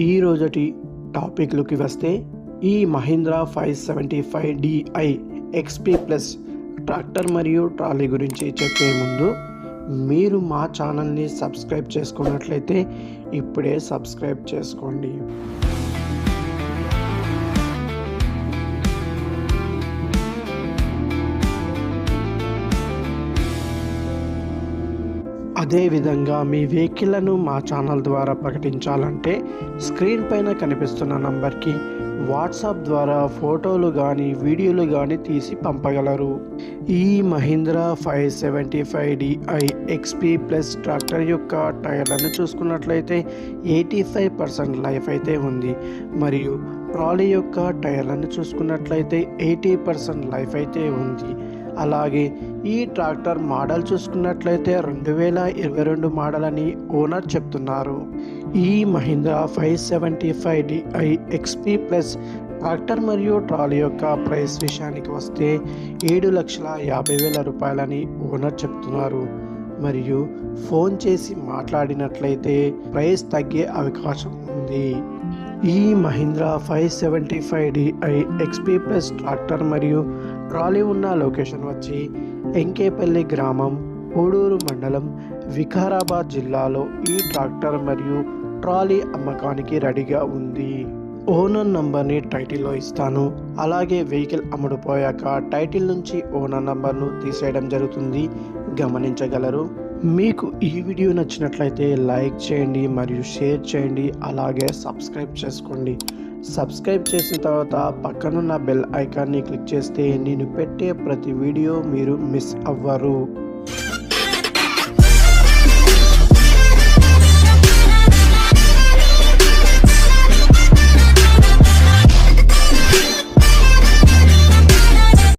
ఈ రోజటి టాపిక్లోకి వస్తే ఈ Mahindra 575Di XP plus tractor మరియు ట్రాలీ గురించి చెప్పే ముందు మీరు మా ఛానల్ని సబ్స్క్రైబ్ చేసుకున్నట్లయితే ఇప్పుడే సబ్స్క్రైబ్ చేసుకోండి. అదేవిధంగా మీ వెహికల్లను మా ఛానల్ ద్వారా ప్రకటించాలంటే స్క్రీన్ పైన కనిపిస్తున్న నంబర్కి వాట్సాప్ ద్వారా ఫోటోలు కానీ వీడియోలు కానీ తీసి పంపగలరు. ఈ Mahindra 575Di XP plus tractor యొక్క టైర్లను చూసుకున్నట్లయితే 85% లైఫ్ అయితే ఉంది. మరియు ట్రాలీ యొక్క టైర్లను చూసుకున్నట్లయితే 80% లైఫ్ అయితే ఉంది. అలాగే ఈ ట్రాక్టర్ మోడల్ చూసుకున్నట్లయితే 2022 మోడల్ అని ఓనర్ చెప్తున్నారు. ఈ Mahindra 575Di XP plus tractor మరియు ట్రాలీ యొక్క ప్రైస్ విషయానికి వస్తే 7,50,000 రూపాయలని ఓనర్ చెప్తున్నారు. మరియు ఫోన్ చేసి మాట్లాడినట్లయితే ప్రైస్ తగ్గే అవకాశం ఉంది. ఈ Mahindra 575Di XP plus tractor మరియు ట్రాలీ ఉన్న లొకేషన్ వచ్చి ఎంకేపల్లి గ్రామం, పూడూరు మండలం, వికారాబాద్ జిల్లాలో ఈ ట్రాక్టర్ మరియు ట్రాలీ అమ్మకానికి రెడీగా ఉంది. ఓనర్ నంబర్ని టైటిల్లో ఇస్తాను. అలాగే వెహికల్ అమ్ముడుపోయాక టైటిల్ నుంచి ఓనర్ నంబర్ను తీసేయడం జరుగుతుంది, గమనించగలరు. మీకు ఈ వీడియో నచ్చినట్లయితే లైక్ చేయండి మరియు షేర్ చేయండి. అలాగే సబ్స్క్రైబ్ చేసుకోండి. సబ్స్క్రైబ్ చేసిన తర్వాత పక్కనున్న బెల్ ఐకాన్ని క్లిక్ చేస్తే నేను పెట్టే ప్రతి వీడియో మీరు మిస్ అవ్వరు.